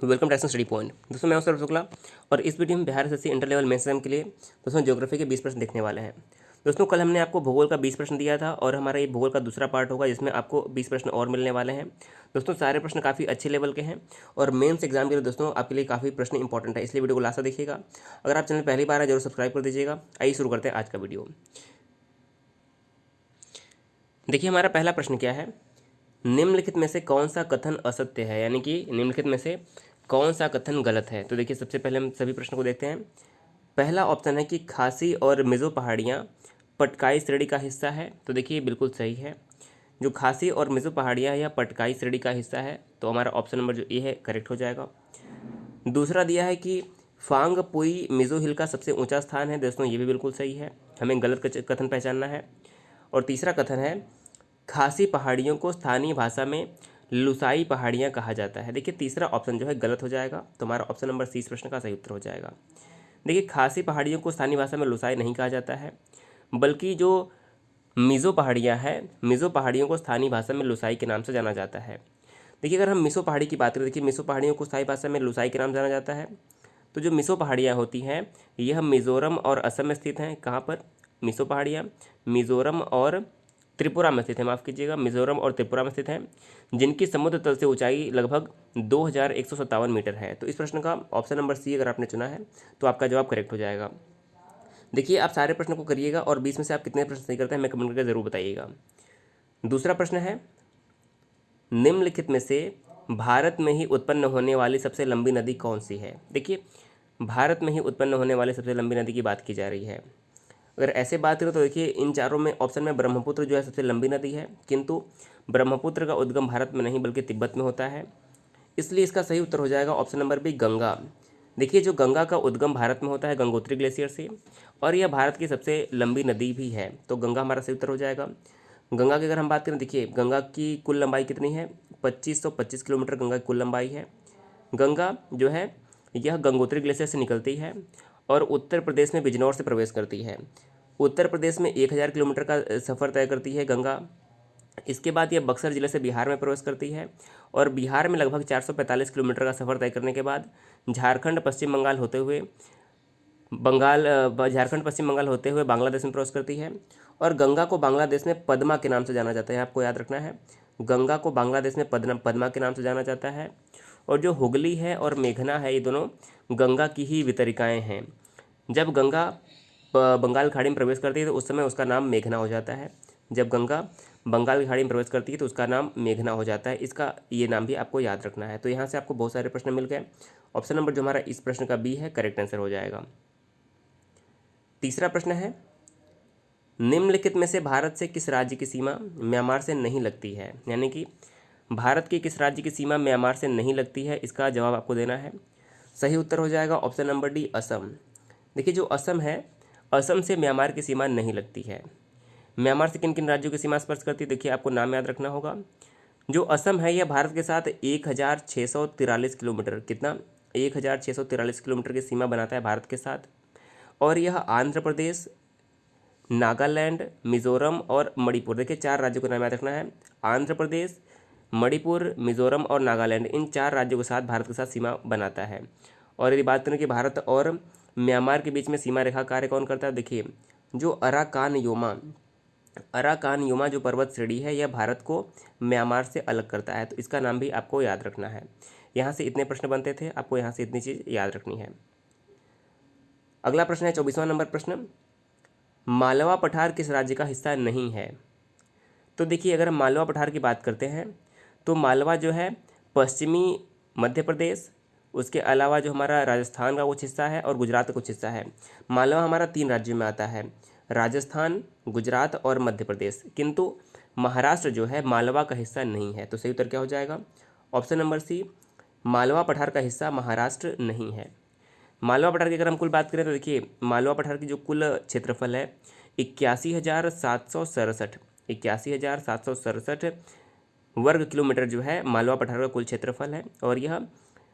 Welcome to Action Study Point. दोस्तों मैं हूं सौरभ शुक्ला और इस वीडियो में Bihar SSC inter level mains exam के लिए दोस्तों ज्योग्राफी के 20 प्रश्न देखने वाले हैं। दोस्तों कल हमने आपको भूगोल का 20 प्रश्न दिया था और हमारा ये भूगोल का दूसरा पार्ट होगा जिसमें आपको 20 प्रश्न और मिलने वाले हैं। दोस्तों सारे प्रश्न काफ़ी अच्छे लेवल के हैं और मेन्स एग्जाम के लिए दोस्तों आपके लिए काफ़ी प्रश्न इंपॉर्टेंट है, इसलिए वीडियो को लास्ट तक देखिएगा। अगर आप चैनल पहली बार है जरूर सब्सक्राइब कर दीजिएगा। आइए शुरू करते हैं आज का वीडियो। देखिए हमारा पहला प्रश्न क्या है, निम्नलिखित में से कौन सा कथन असत्य है, यानी कि निम्नलिखित में से कौन सा कथन गलत है। तो देखिए सबसे पहले हम सभी प्रश्न को देखते हैं। पहला ऑप्शन है कि खासी और मिज़ो पहाड़ियाँ पटकाई श्रेणी का हिस्सा है। तो देखिए बिल्कुल सही है, जो खासी और मिज़ो पहाड़ियाँ या पटकाई श्रेणी का हिस्सा है, तो हमारा ऑप्शन नंबर जो ए है करेक्ट हो जाएगा। दूसरा दिया है कि फांग पुई मिज़ो हिल का सबसे ऊंचा स्थान है। दोस्तों ये भी बिल्कुल सही है, हमें गलत कथन पहचानना है। और तीसरा कथन है खासी पहाड़ियों को स्थानीय भाषा में लुसाई पहाड़ियाँ कहा जाता है। देखिए तीसरा ऑप्शन जो है गलत हो जाएगा, तो हमारा ऑप्शन नंबर सी इस प्रश्न का सही उत्तर हो जाएगा। देखिए खासी पहाड़ियों को स्थानीय भाषा में लुसाई नहीं कहा जाता है, बल्कि जो मिज़ो पहाड़ियाँ हैं, मिज़ो पहाड़ियों को स्थानीय भाषा में लुसाई के नाम से जाना जाता है। देखिए अगर हम मिज़ो पहाड़ी की बात करें, देखिए मिज़ो पहाड़ियों को स्थानीय भाषा में लुसाई के नाम जाना जाता है। तो जो मिज़ो पहाड़ियाँ होती हैं यह मिज़ोरम और असम में स्थित हैं। कहाँ पर मिज़ो पहाड़ियाँ? मिज़ोरम और त्रिपुरा में स्थित है, माफ़ कीजिएगा, मिज़ोरम और त्रिपुरा में स्थित हैं, जिनकी समुद्र तल से ऊंचाई लगभग 2157 मीटर है। तो इस प्रश्न का ऑप्शन नंबर सी अगर आपने चुना है तो आपका जवाब करेक्ट हो जाएगा। देखिए आप सारे प्रश्नों को करिएगा और 20 में से आप कितने प्रश्न सही करते हैं हमें कमेंट करके ज़रूर बताइएगा। दूसरा प्रश्न है, निम्नलिखित में से भारत में ही उत्पन्न होने वाली सबसे लंबी नदी कौन सी है। देखिए भारत में ही उत्पन्न होने वाली सबसे लंबी नदी की बात की जा रही है। अगर ऐसे बात करें तो देखिए इन चारों में ऑप्शन में ब्रह्मपुत्र जो है सबसे लंबी नदी है, किंतु ब्रह्मपुत्र का उद्गम भारत में नहीं बल्कि तिब्बत में होता है, इसलिए इसका सही उत्तर हो जाएगा ऑप्शन नंबर बी गंगा। देखिए जो गंगा का उद्गम भारत में होता है गंगोत्री ग्लेशियर से, और यह भारत की सबसे लंबी नदी भी है, तो गंगा हमारा सही उत्तर हो जाएगा। गंगा की अगर हम बात करें, देखिए गंगा की कुल लंबाई कितनी है, 2525 किलोमीटर गंगा की कुल लंबाई है। गंगा जो है यह गंगोत्री ग्लेशियर से निकलती है और उत्तर प्रदेश में बिजनौर से प्रवेश करती है। उत्तर प्रदेश में 1000 किलोमीटर का सफ़र तय करती है गंगा। इसके बाद यह बक्सर जिले से बिहार में प्रवेश करती है और बिहार में लगभग 445 किलोमीटर का सफ़र तय करने के बाद झारखंड पश्चिम बंगाल होते हुए बांग्लादेश में प्रवेश करती है। और गंगा को बांग्लादेश में पद्मा के नाम से जाना जाता है, आपको याद रखना है, गंगा को बांग्लादेश में पद्मा के नाम से जाना जाता है। और जो हुगली है और मेघना है, ये दोनों गंगा की ही वितरिकाएँ हैं। जब गंगा बंगाल खाड़ी में प्रवेश करती है तो उस समय उसका नाम मेघना हो जाता है। जब गंगा बंगाल की खाड़ी में प्रवेश करती है तो उसका नाम मेघना हो जाता है। इसका ये नाम भी आपको याद रखना है। तो यहाँ से आपको बहुत सारे प्रश्न मिल गए। ऑप्शन नंबर जो हमारा इस प्रश्न का बी है करेक्ट आंसर हो जाएगा। तीसरा प्रश्न है, निम्नलिखित में से भारत से किस राज्य की सीमा म्यांमार से नहीं लगती है, यानी कि भारत के किस राज्य की सीमा म्यांमार से नहीं लगती है, इसका जवाब आपको देना है। सही उत्तर हो जाएगा ऑप्शन नंबर डी असम। देखिए जो असम है, असम से म्यांमार की सीमा नहीं लगती है। म्यांमार से किन किन राज्यों की सीमा स्पर्श करती है, देखिए आपको नाम याद रखना होगा। जो असम है यह भारत के साथ 1643 किलोमीटर, कितना, 1643 किलोमीटर की सीमा बनाता है भारत के साथ। और यह आंध्र प्रदेश, नागालैंड, मिजोरम और मणिपुर, देखिए 4 राज्यों का नाम याद रखना है। आंध्र प्रदेश, मणिपुर, मिजोरम और नागालैंड, इन 4 राज्यों के साथ भारत के साथ सीमा बनाता है। और यदि बात करें कि भारत और म्यांमार के बीच में सीमा रेखा कार्य कौन करता है, देखिए जो अराकान योमा जो पर्वत श्रेणी है यह भारत को म्यांमार से अलग करता है, तो इसका नाम भी आपको याद रखना है। यहाँ से इतने प्रश्न बनते थे, आपको यहाँ से इतनी चीज़ याद रखनी है। अगला प्रश्न है 24वां नंबर प्रश्न, मालवा पठार किस राज्य का हिस्सा नहीं है। तो देखिए अगर हम मालवा पठार की बात करते हैं तो मालवा जो है पश्चिमी मध्य प्रदेश, उसके अलावा जो हमारा राजस्थान का कुछ हिस्सा है और गुजरात का कुछ हिस्सा है। मालवा हमारा 3 राज्यों में आता है, राजस्थान, गुजरात और मध्य प्रदेश, किंतु महाराष्ट्र जो है मालवा का हिस्सा नहीं है। तो सही उत्तर क्या हो जाएगा, ऑप्शन नंबर सी, मालवा पठार का हिस्सा महाराष्ट्र नहीं है। मालवा पठार की अगर हम कुल बात करें तो देखिए मालवा पठार की जो कुल क्षेत्रफल है 81,767 वर्ग किलोमीटर जो है मालवा पठार का कुल क्षेत्रफल है। और यह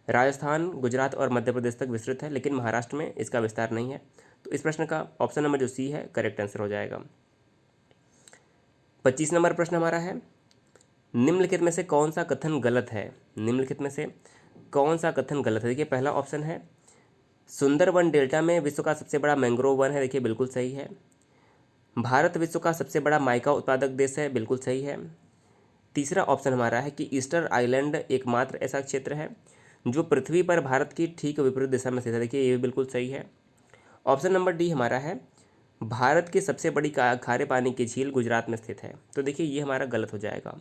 राजस्थान, गुजरात और मध्य प्रदेश तक विस्तृत है, लेकिन महाराष्ट्र में इसका विस्तार नहीं है। तो इस प्रश्न का ऑप्शन नंबर जो सी है करेक्ट आंसर हो जाएगा। 25 नंबर प्रश्न हमारा है, निम्नलिखित में से कौन सा कथन गलत है। निम्नलिखित में से कौन सा कथन गलत है? देखिए पहला ऑप्शन है सुंदरबन डेल्टा में विश्व का सबसे बड़ा मैंग्रोव वन है, देखिए बिल्कुल सही है। भारत विश्व का सबसे बड़ा माइका उत्पादक देश है, बिल्कुल सही है। तीसरा ऑप्शन हमारा है कि ईस्टर आइलैंड एकमात्र ऐसा क्षेत्र है जो पृथ्वी पर भारत की ठीक विपरीत दिशा में स्थित है, देखिए ये भी बिल्कुल सही है। ऑप्शन नंबर डी हमारा है भारत की सबसे बड़ी खारे पानी की झील गुजरात में स्थित है, तो देखिए ये हमारा गलत हो जाएगा।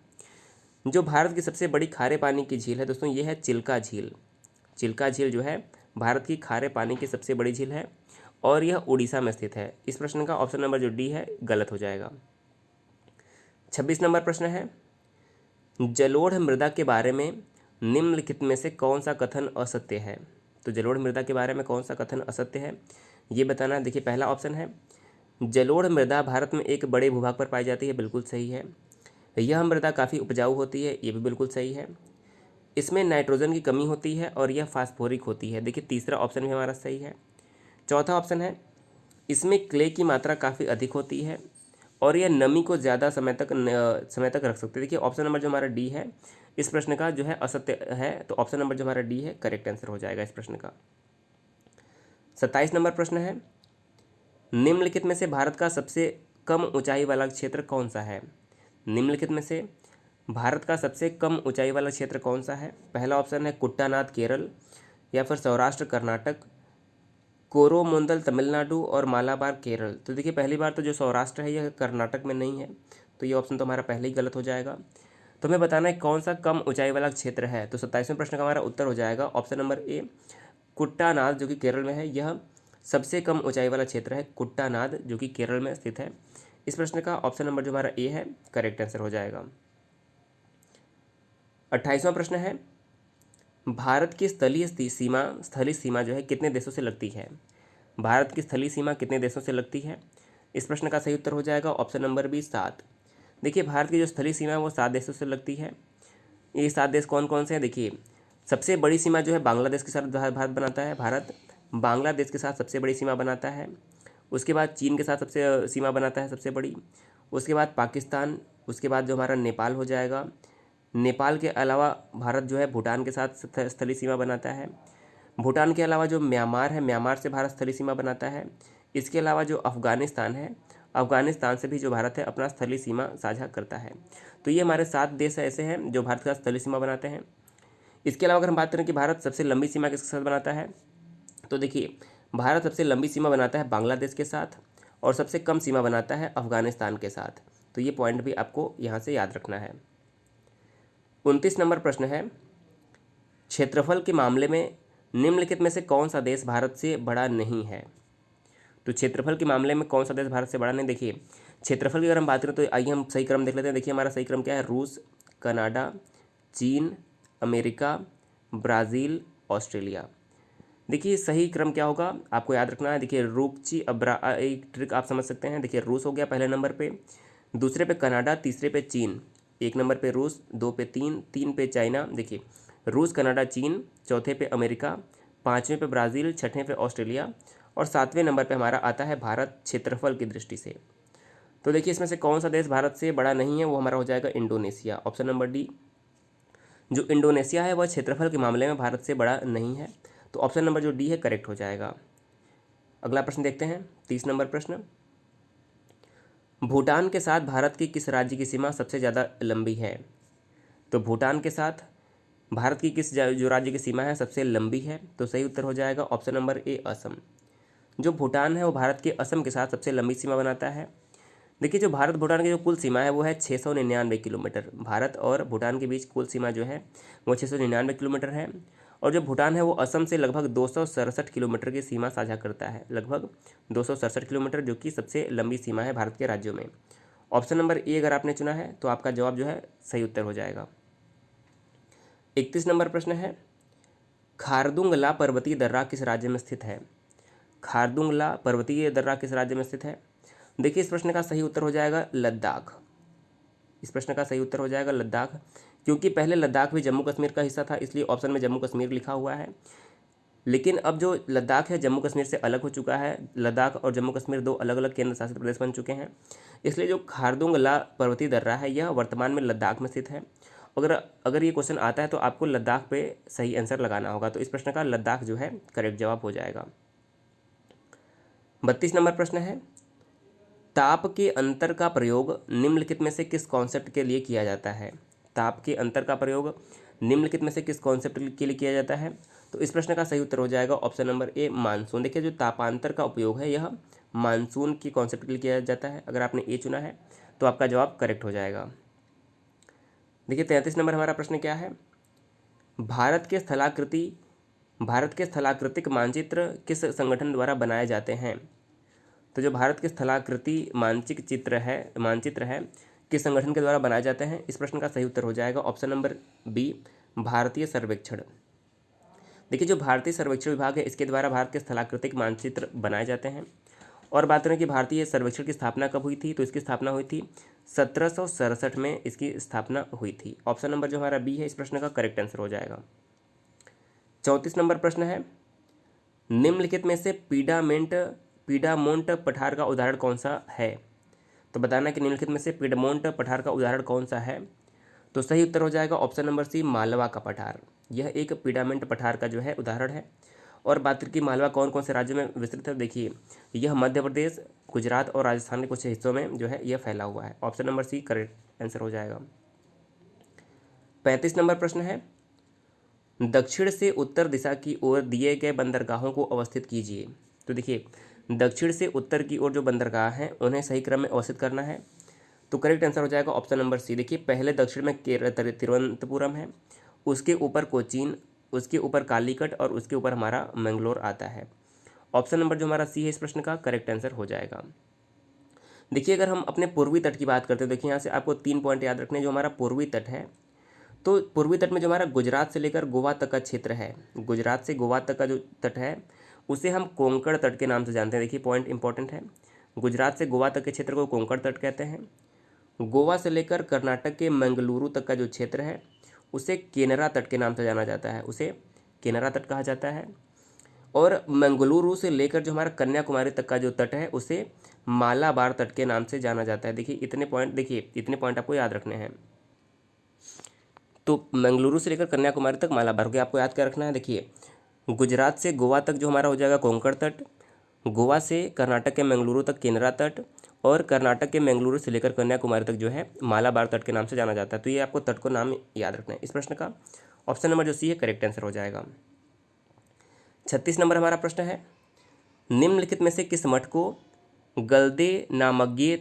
जो भारत की सबसे बड़ी खारे पानी की झील है दोस्तों, ये है चिल्का झील। चिल्का झील जो है भारत की खारे पानी की सबसे बड़ी झील है और यह उड़ीसा में स्थित है। इस प्रश्न का ऑप्शन नंबर जो डी है गलत हो जाएगा। 26 नंबर प्रश्न है जलोढ़ मृदा के बारे में निम्नलिखित में से कौन सा कथन असत्य है? तो जलोढ़ मृदा के बारे में कौन सा कथन असत्य है ये बताना। देखिए पहला ऑप्शन है जलोढ़ मृदा भारत में एक बड़े भूभाग पर पाई जाती है, बिल्कुल सही है। यह मृदा काफ़ी उपजाऊ होती है, ये भी बिल्कुल सही है। इसमें नाइट्रोजन की कमी होती है और यह फास्फोरिक होती है, देखिए तीसरा ऑप्शन भी हमारा सही है। चौथा ऑप्शन है इसमें क्ले की मात्रा काफ़ी अधिक होती है और यह नमी को ज़्यादा समय तक रख सकते हैं, देखिए ऑप्शन नंबर जो हमारा डी है इस प्रश्न का जो है असत्य है, तो ऑप्शन नंबर जो हमारा डी है करेक्ट आंसर हो जाएगा इस प्रश्न का। 27 नंबर प्रश्न है निम्नलिखित में से भारत का सबसे कम ऊंचाई वाला क्षेत्र कौन सा है? निम्नलिखित में से भारत का सबसे कम ऊंचाई वाला क्षेत्र कौन सा है? पहला ऑप्शन है कुट्टानाद केरल, या फिर सौराष्ट्र कर्नाटक, कोरोमंडल तमिलनाडु और मालाबार केरल। तो देखिए पहली बार तो जो सौराष्ट्र है यह कर्नाटक में नहीं है, तो ये ऑप्शन तो हमारा पहले ही गलत हो जाएगा। तो हमें बताना है कौन सा कम ऊंचाई वाला क्षेत्र है, तो 27वें प्रश्न का हमारा उत्तर हो जाएगा ऑप्शन नंबर ए कुट्टानाद जो कि केरल में है, यह सबसे कम ऊंचाई वाला क्षेत्र है कुट्टानाद जो कि केरल में स्थित है। इस प्रश्न का ऑप्शन नंबर जो हमारा ए है करेक्ट आंसर हो जाएगा। 28वां प्रश्न है भारत की स्थलीय सीमा जो है कितने देशों से लगती है? भारत की स्थलीय सीमा कितने देशों से लगती है? इस प्रश्न का सही उत्तर हो जाएगा ऑप्शन नंबर बी 7। देखिए भारत की जो स्थलीय सीमा है वो 7 देशों से लगती है। ये 7 देश कौन कौन से हैं? देखिए सबसे बड़ी सीमा जो है बांग्लादेश के साथ भारत बनाता है, भारत बांग्लादेश के साथ सबसे बड़ी सीमा बनाता है। उसके बाद चीन के साथ सबसे सीमा बनाता है सबसे बड़ी, उसके बाद पाकिस्तान, उसके बाद जो हमारा नेपाल हो जाएगा। नेपाल के अलावा भारत जो है भूटान के साथ स्थलीय सीमा बनाता है। भूटान के अलावा जो म्यांमार है, म्यांमार से भारत स्थलीय सीमा बनाता है। इसके अलावा जो अफ़गानिस्तान है, अफ़गानिस्तान से भी जो भारत है अपना स्थलीय सीमा साझा करता है। तो ये हमारे 7 देश ऐसे हैं जो भारत का स्थलीय सीमा बनाते हैं। इसके अलावा अगर हम बात करें कि भारत सबसे लंबी सीमा किसके साथ बनाता है, तो देखिए भारत सबसे लंबी सीमा बनाता है बांग्लादेश के साथ और सबसे कम सीमा बनाता है अफ़गानिस्तान के साथ। तो ये पॉइंट भी आपको यहाँ से याद रखना है। 29 नंबर प्रश्न है क्षेत्रफल के मामले में निम्नलिखित में से कौन सा देश भारत से बड़ा नहीं है? तो क्षेत्रफल के मामले में कौन सा देश भारत से बड़ा नहीं? देखिए क्षेत्रफल की अगर हम बात करें तो आइए हम सही क्रम देख लेते हैं। देखिए हमारा सही क्रम क्या है, रूस, कनाडा, चीन, अमेरिका, ब्राज़ील, ऑस्ट्रेलिया। देखिए सही क्रम क्या होगा आपको याद रखना है। देखिए एक ट्रिक आप समझ सकते हैं। देखिए रूस हो गया पहले नंबर पे, दूसरे पे कनाडा, तीसरे पे चीन, एक नंबर पे रूस, 2 पे चीन, 3 पे चाइना। देखिए रूस, कनाडा, चीन, चौथे पे अमेरिका, 5वें पे ब्राज़ील, 6ठे पे ऑस्ट्रेलिया और 7वें नंबर पे हमारा आता है भारत क्षेत्रफल की दृष्टि से। तो देखिए इसमें से कौन सा देश भारत से बड़ा नहीं है, वो हमारा हो जाएगा इंडोनेशिया, ऑप्शन नंबर डी। जो इंडोनेशिया है वह क्षेत्रफल के मामले में भारत से बड़ा नहीं है, तो ऑप्शन नंबर जो डी है करेक्ट हो जाएगा। अगला प्रश्न देखते हैं, 30 नंबर प्रश्न। भूटान के साथ भारत की किस राज्य की सीमा सबसे ज़्यादा लंबी है? तो भूटान के साथ भारत की किस जो राज्य की सीमा है सबसे लंबी है, तो सही उत्तर हो जाएगा ऑप्शन नंबर ए असम। जो भूटान है वो भारत के असम के साथ सबसे लंबी सीमा बनाता है। देखिए जो भारत भूटान की जो कुल सीमा है वो है 699 किलोमीटर। भारत और भूटान के बीच कुल सीमा जो है वो 699 किलोमीटर है और जो भूटान है वो असम से लगभग 267 किलोमीटर की सीमा साझा करता है, लगभग 267 किलोमीटर, जो कि सबसे लंबी सीमा है भारत के राज्यों में। ऑप्शन नंबर ए अगर आपने चुना है तो आपका जवाब जो है सही उत्तर हो जाएगा। 31 नंबर प्रश्न है खारदुंगला पर्वतीय दर्रा किस राज्य में स्थित है? खारदुंगला पर्वतीय दर्रा किस राज्य में स्थित है? देखिए इस प्रश्न का सही उत्तर हो जाएगा लद्दाख। इस प्रश्न का सही उत्तर हो जाएगा लद्दाख, क्योंकि पहले लद्दाख भी जम्मू कश्मीर का हिस्सा था, इसलिए ऑप्शन में जम्मू कश्मीर लिखा हुआ है। लेकिन अब जो लद्दाख है जम्मू कश्मीर से अलग हो चुका है। लद्दाख और जम्मू कश्मीर 2 अलग अलग केंद्र शासित प्रदेश बन चुके हैं, इसलिए जो खारदुंगला पर्वतीय दर्रा है यह वर्तमान में लद्दाख में स्थित है अगर अगर ये क्वेश्चन आता है तो आपको लद्दाख पे सही आंसर लगाना होगा। तो इस प्रश्न का लद्दाख जो है करेक्ट जवाब हो जाएगा। 32 नंबर प्रश्न है, ताप के अंतर का प्रयोग निम्नलिखित में से किस कॉन्सेप्ट के लिए किया जाता है? ताप के अंतर का प्रयोग निम्नलिखित में से किस कॉन्सेप्ट के लिए किया जाता है? तो इस प्रश्न का सही उत्तर हो जाएगा ऑप्शन नंबर ए, मानसून। देखिए जो तापांतर का उपयोग है यह मानसून की कॉन्सेप्ट के लिए किया जाता है। अगर आपने ए चुना है तो आपका जवाब करेक्ट हो जाएगा। देखिए 33 नंबर हमारा प्रश्न क्या है, भारत के स्थलाकृतिक मानचित्र किस संगठन द्वारा बनाए जाते हैं? तो जो भारत के स्थलाकृति मानचित्र है किस संगठन के द्वारा बनाए जाते हैं? इस प्रश्न का सही उत्तर हो जाएगा ऑप्शन नंबर बी, भारतीय सर्वेक्षण। देखिए जो भारतीय सर्वेक्षण विभाग है इसके द्वारा भारत के स्थलाकृतिक मानचित्र बनाए जाते हैं। और बात करें कि भारतीय सर्वेक्षण की स्थापना कब हुई थी, तो इसकी स्थापना हुई थी 1767 में इसकी स्थापना हुई थी। ऑप्शन नंबर जो हमारा बी है इस प्रश्न का करेक्ट आंसर हो जाएगा। 34 नंबर प्रश्न है, निम्नलिखित में से पीडामोंट पठार का उदाहरण कौन सा है? तो बताना कि निम्नलिखित में से पीडामोंट पठार का उदाहरण कौन सा है? तो सही उत्तर हो जाएगा ऑप्शन नंबर सी, मालवा का पठार। यह एक पीडामेंट पठार का जो है उदाहरण है। और बात की मालवा कौन कौन से राज्यों में विस्तृत है, देखिए यह मध्य प्रदेश, गुजरात और राजस्थान के कुछ हिस्सों में जो है यह फैला हुआ है। Option number C correct answer हो जाएगा। 35 नंबर प्रश्न है, दक्षिण से उत्तर दिशा की ओर दिए गए बंदरगाहों को अवस्थित कीजिए। तो देखिए दक्षिण से उत्तर की ओर जो बंदरगाह हैं उन्हें सही क्रम में अवस्थित करना है। तो करेक्ट आंसर हो जाएगा ऑप्शन नंबर सी। देखिए पहले दक्षिण में तिरुवनंतपुरम है, उसके ऊपर कोचीन, उसके ऊपर कालीकट और उसके ऊपर हमारा मैंगलोर आता है। ऑप्शन नंबर जो हमारा सी है इस प्रश्न का करेक्ट आंसर हो जाएगा। देखिए अगर हम अपने पूर्वी तट की बात करते हैं, देखिए यहाँ से आपको 3 पॉइंट याद रखने। जो हमारा पूर्वी तट है, तो पूर्वी तट में जो हमारा गुजरात से लेकर गोवा तक का क्षेत्र है, गुजरात से गोवा तक का जो तट है उसे हम कोंकण तट के नाम से जानते हैं। देखिए पॉइंट इंपॉर्टेंट है, गुजरात से गोवा तक के क्षेत्र को कोंकण तट कहते हैं। गोवा से लेकर कर्नाटक के मंगलुरु तक का जो क्षेत्र है उसे केनरा तट के नाम से जाना जाता है, उसे केनरा तट कहा जाता है। और मंगलुरु से लेकर जो हमारा कन्याकुमारी तक का जो तट है उसे मालाबार तट के नाम से जाना जाता है। देखिए इतने पॉइंट आपको याद रखने हैं। तो मंगलुरु से लेकर कन्याकुमारी तक मालाबार को आपको याद कर रखना है। देखिए गुजरात से गोवा तक जो हमारा हो जाएगा कोंकण तट, गोवा से कर्नाटक के मंगलुरु तक केनरा तट, और कर्नाटक के मंगलुरु से लेकर कन्याकुमारी तक जो है मालाबार तट के नाम से जाना जाता है। तो ये आपको तट को नाम याद रखना है। इस प्रश्न का ऑप्शन नंबर जो सी है करेक्ट आंसर हो जाएगा। 36 नंबर हमारा प्रश्न है, निम्नलिखित में से किस मठ को गलदे नामज्ञे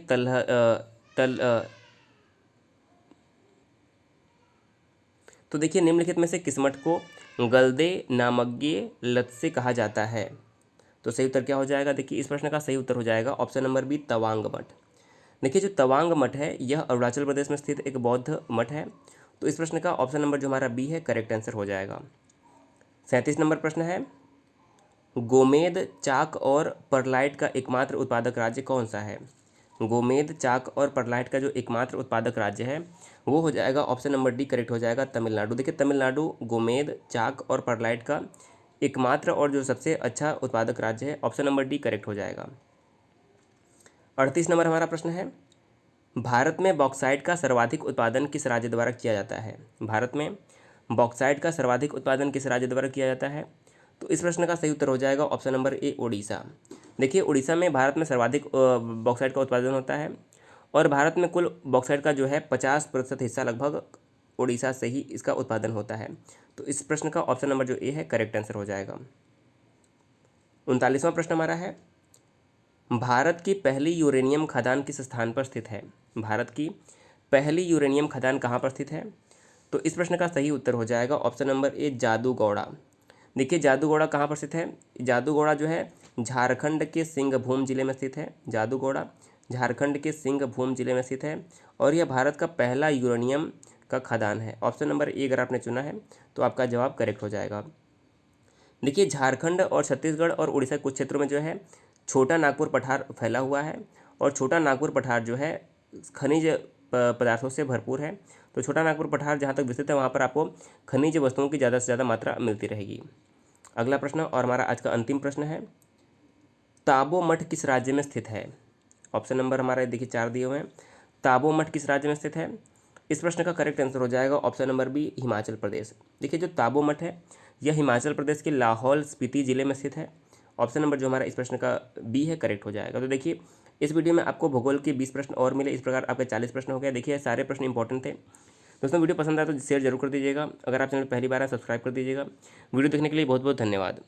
तो देखिए निम्नलिखित में से किस मठ को गलदे नामज्ञे लत्से कहा जाता है? तो सही उत्तर क्या हो जाएगा? देखिए इस प्रश्न का सही उत्तर हो जाएगा ऑप्शन नंबर बी, तवांग मठ। देखिए जो तवांग मठ है यह अरुणाचल प्रदेश में स्थित एक बौद्ध मठ है। तो इस प्रश्न का ऑप्शन नंबर जो हमारा बी है करेक्ट आंसर हो जाएगा। 37 नंबर प्रश्न है, गोमेद, चाक और परलाइट का एकमात्र उत्पादक राज्य कौन सा है? गोमेद, चाक और परलाइट का जो एकमात्र उत्पादक राज्य है वो हो जाएगा ऑप्शन नंबर डी करेक्ट हो जाएगा, तमिलनाडु। देखिए तमिलनाडु गोमेद, चाक और परलाइट का एकमात्र और जो सबसे अच्छा उत्पादक राज्य है। ऑप्शन नंबर डी करेक्ट हो जाएगा। 38 नंबर हमारा प्रश्न है, भारत में बॉक्साइट का सर्वाधिक उत्पादन किस राज्य द्वारा किया जाता है? भारत में बॉक्साइट का सर्वाधिक उत्पादन किस राज्य द्वारा किया जाता है? तो इस प्रश्न का सही उत्तर हो जाएगा ऑप्शन नंबर ए, उड़ीसा। देखिए उड़ीसा में भारत में सर्वाधिक बॉक्साइट का उत्पादन होता है और भारत में कुल बॉक्साइट का जो है 50% हिस्सा लगभग उड़ीसा से ही इसका उत्पादन होता है। तो इस प्रश्न का ऑप्शन नंबर जो ए है करेक्ट आंसर हो जाएगा। 39वां प्रश्न हमारा है, भारत की पहली यूरेनियम खदान किस स्थान पर स्थित है? भारत की पहली यूरेनियम खदान कहाँ पर स्थित है? तो इस प्रश्न का सही उत्तर हो जाएगा ऑप्शन नंबर ए, जादूगौड़ा। देखिए जादूगौड़ा कहाँ पर स्थित है? जादूगौड़ा जो है झारखंड के सिंहभूम जिले में स्थित है। जादूगौड़ा झारखंड के सिंहभूम जिले में स्थित है और यह भारत का पहला यूरेनियम का खदान है। ऑप्शन नंबर ए अगर आपने चुना है तो आपका जवाब करेक्ट हो जाएगा। देखिए झारखंड और छत्तीसगढ़ और उड़ीसा कुछ क्षेत्रों में जो है छोटा नागपुर पठार फैला हुआ है और छोटा नागपुर पठार जो है खनिज पदार्थों से भरपूर है। तो छोटा नागपुर पठार जहाँ तक विस्तृत है वहाँ पर आपको खनिज वस्तुओं की ज़्यादा से ज़्यादा मात्रा मिलती रहेगी। अगला प्रश्न और हमारा आज का अंतिम प्रश्न है, ताबो मठ किस राज्य में स्थित है? ऑप्शन नंबर हमारे देखिए 4 दिए हुए हैं। ताबो मठ किस राज्य में स्थित है? इस प्रश्न का करेक्ट आंसर हो जाएगा option number B, Himachal Pradesh. देखिए जो ताबो मठ है यह हिमाचल प्रदेश के लाहौल स्पीति जिले में स्थित है। ऑप्शन नंबर जो हमारा इस प्रश्न का बी है करेक्ट हो जाएगा। तो देखिए इस वीडियो में आपको भूगोल के 20 प्रश्न और मिले, इस प्रकार आपके 40 प्रश्न हो गए। देखिए सारे प्रश्न इंपॉर्टेंट थे। दोस्तों वीडियो पसंद आया तो शेयर जरूर कर दीजिएगा। अगर आप चैनल पहली बार है सब्सक्राइब कर दीजिएगा। वीडियो देखने के लिए बहुत बहुत धन्यवाद।